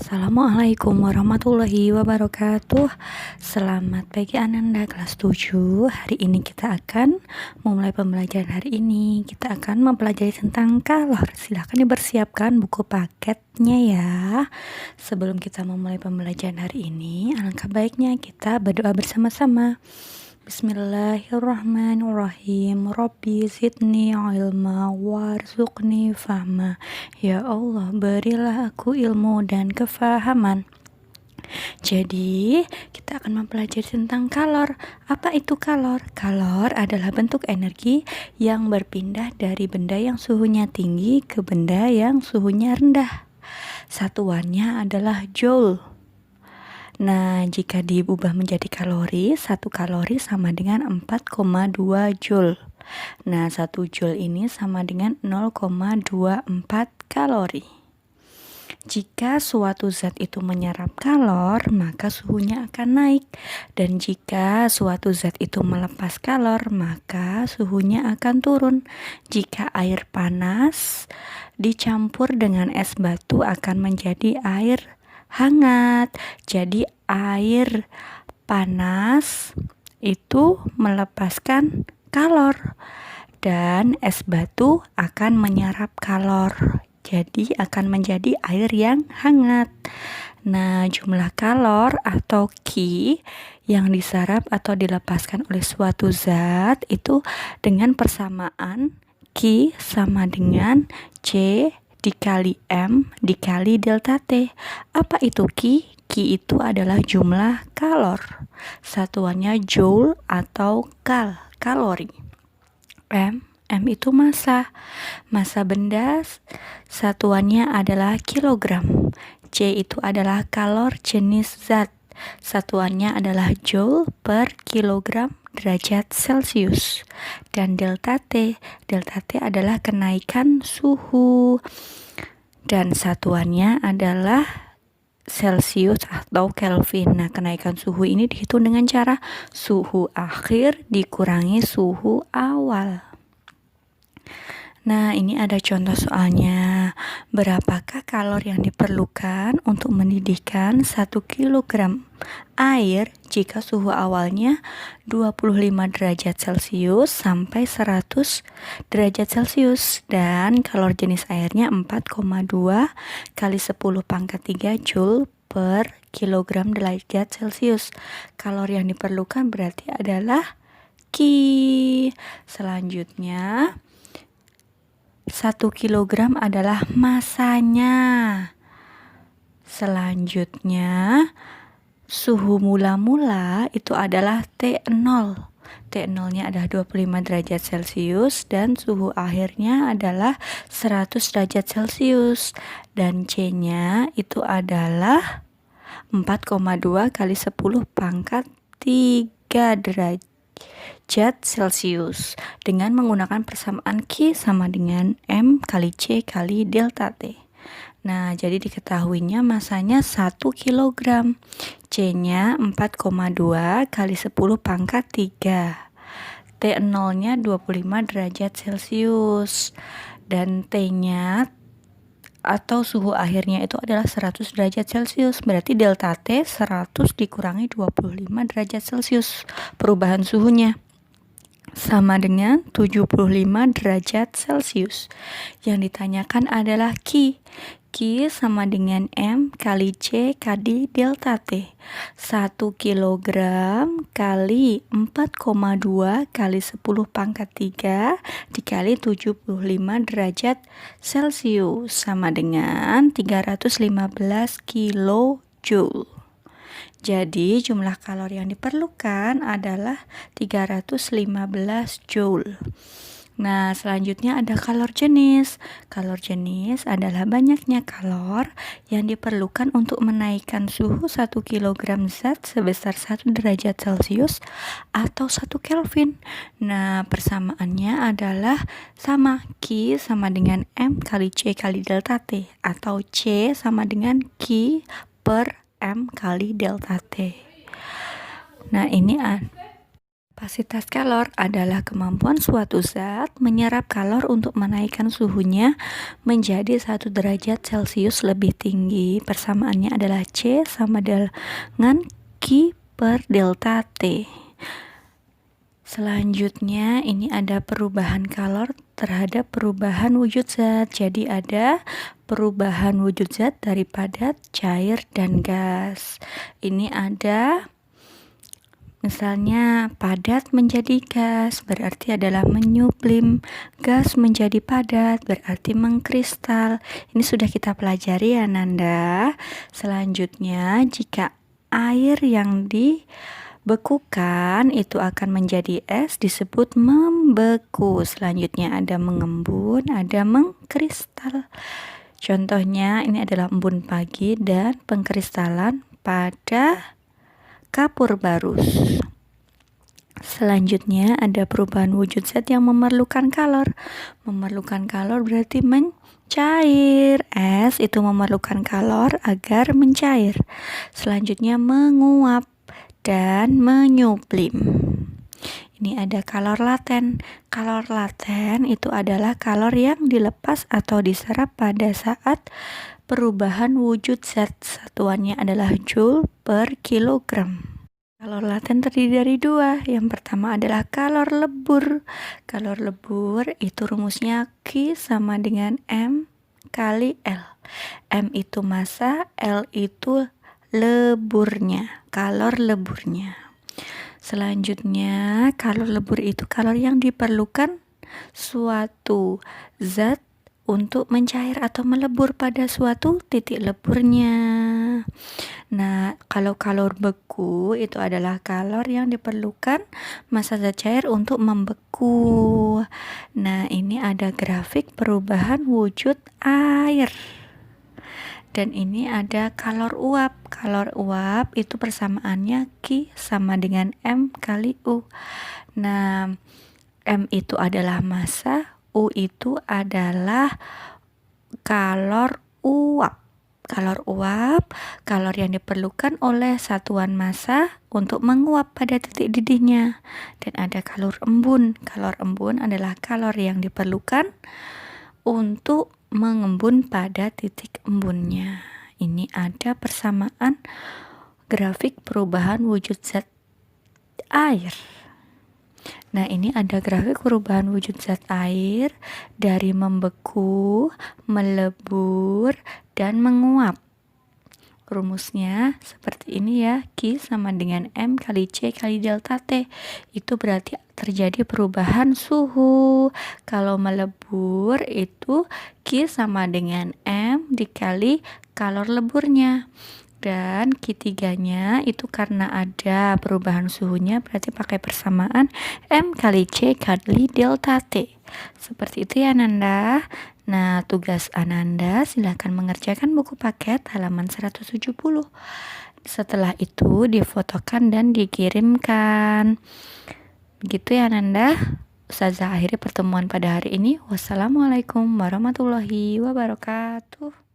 Assalamualaikum warahmatullahi wabarakatuh. Selamat pagi Ananda kelas 7. Hari ini kita akan memulai pembelajaran hari ini. Kita akan mempelajari tentang kalor. Silahkan dipersiapkan buku paketnya ya. Sebelum kita memulai pembelajaran hari ini, alangkah baiknya kita berdoa bersama-sama. Bismillahirrahmanirrahim. Rabbi zidni ilma warzuqni fahma. Ya Allah, berilah aku ilmu dan kefahaman. Jadi, kita akan mempelajari tentang kalor. Apa itu kalor? Kalor adalah bentuk energi yang berpindah dari benda yang suhunya tinggi ke benda yang suhunya rendah. Satuannya adalah joule. Nah, jika diubah menjadi kalori, 1 kalori sama dengan 4,2 joule. Nah, 1 joule ini sama dengan 0,24 kalori. Jika suatu zat itu menyerap kalor, maka suhunya akan naik. Dan jika suatu zat itu melepas kalor, maka suhunya akan turun. Jika air panas dicampur dengan es batu akan menjadi air hangat. Jadi air panas itu melepaskan kalor dan es batu akan menyerap kalor. Jadi akan menjadi air yang hangat. Nah, jumlah kalor atau Ki yang diserap atau dilepaskan oleh suatu zat itu dengan persamaan Ki sama dengan C dikali M dikali delta T. Apa itu Ki? Ki itu adalah jumlah kalor. Satuannya joule atau kalori. M itu massa. Massa benda satuannya adalah kilogram. C itu adalah kalor jenis zat. Satuannya adalah joule per kilogram derajat Celcius. Dan delta T adalah kenaikan suhu. Dan satuannya adalah Celcius atau Kelvin. Nah, kenaikan suhu ini dihitung dengan cara suhu akhir dikurangi suhu awal. Nah, ini ada contoh soalnya. Berapakah kalor yang diperlukan untuk mendidihkan 1 kg air jika suhu awalnya 25 derajat Celcius sampai 100 derajat Celcius dan kalor jenis airnya 4,2 kali 10 pangkat 3 joule per kilogram derajat Celcius. Kalor yang diperlukan berarti adalah Ki. Selanjutnya 1 kilogram adalah masanya. Selanjutnya suhu mula-mula itu adalah T0. T0-nya adalah 25 derajat Celcius dan suhu akhirnya adalah 100 derajat Celcius. Dan C-nya itu adalah 4,2 kali 10 pangkat 3 derajat Celcius dengan menggunakan persamaan Q sama dengan M kali C kali delta T. Nah, jadi diketahuinya masanya 1 kg. C-nya 4,2 kali 10 pangkat 3. T0-nya 25 derajat Celcius. Dan T-nya atau suhu akhirnya itu adalah 100 derajat Celcius. Berarti delta T 100 dikurangi 25 derajat Celcius. Perubahan suhunya sama dengan 75 derajat Celcius. Yang ditanyakan adalah Q. Q sama dengan M kali C kali delta T. 1 kilogram kali 4,2 kali 10 pangkat 3 dikali 75 derajat Celcius sama dengan 315 kilojoule. Jadi jumlah kalori yang diperlukan adalah 315 joule. Nah, selanjutnya ada kalor jenis. Kalor jenis adalah banyaknya kalor yang diperlukan untuk menaikkan suhu 1 kg zat sebesar 1 derajat Celcius atau 1 Kelvin. Nah, persamaannya adalah sama Q sama dengan M kali C kali delta T atau C sama dengan Q per M kali delta T. Nah, ini Kapasitas kalor adalah kemampuan suatu zat menyerap kalor untuk menaikkan suhunya menjadi 1 derajat Celcius lebih tinggi. Persamaannya adalah C sama dengan Q per delta T. Selanjutnya ini ada perubahan kalor terhadap perubahan wujud zat. Jadi ada perubahan wujud zat dari padat, cair, dan gas. Ini ada misalnya padat menjadi gas berarti adalah menyublim, gas menjadi padat berarti mengkristal. Ini sudah kita pelajari ya Nanda. Selanjutnya jika air yang dibekukan itu akan menjadi es disebut membeku. Selanjutnya ada mengembun, ada mengkristal. Contohnya ini adalah embun pagi dan pengkristalan pada kapur barus. Selanjutnya ada perubahan wujud zat yang memerlukan kalor. Memerlukan kalor berarti mencair. Es itu memerlukan kalor agar mencair. Selanjutnya menguap dan menyublim. Ini ada kalor laten. Kalor laten itu adalah kalor yang dilepas atau diserap pada saat perubahan wujud zat. Satuannya adalah joule per kilogram. Kalor laten terdiri dari 2. Yang pertama adalah kalor lebur. Kalor lebur itu rumusnya Q sama dengan M kali L. M itu massa, L itu leburnya, kalor leburnya. Selanjutnya, kalor lebur itu kalor yang diperlukan suatu zat untuk mencair atau melebur pada suatu titik leburnya. Nah, kalau kalor beku itu adalah kalor yang diperlukan massa zat cair untuk membeku. Nah, ini ada grafik perubahan wujud air. Dan ini ada kalor uap. Kalor uap itu persamaannya Q sama dengan M kali U. Nah, M itu adalah massa, U itu adalah kalor uap. Kalor uap, kalor yang diperlukan oleh satuan massa untuk menguap pada titik didihnya. Dan ada kalor embun. Kalor embun adalah kalor yang diperlukan untuk mengembun pada titik embunnya. Ini ada persamaan grafik perubahan wujud zat air. Nah, ini ada grafik perubahan wujud zat air dari membeku, melebur, dan menguap. Rumusnya seperti ini ya, Q sama dengan M kali C kali delta T. Itu berarti terjadi perubahan suhu. Kalau melebur itu Q sama dengan M dikali kalor leburnya. Dan Q3-nya itu karena ada perubahan suhunya berarti pakai persamaan M kali C kali delta T. Seperti itu ya Nanda. Nah, tugas Ananda silakan mengerjakan buku paket halaman 170. Setelah itu difotokan dan dikirimkan. Begitu ya Nanda. Ustazah akhiri pertemuan pada hari ini. Wassalamualaikum warahmatullahi wabarakatuh.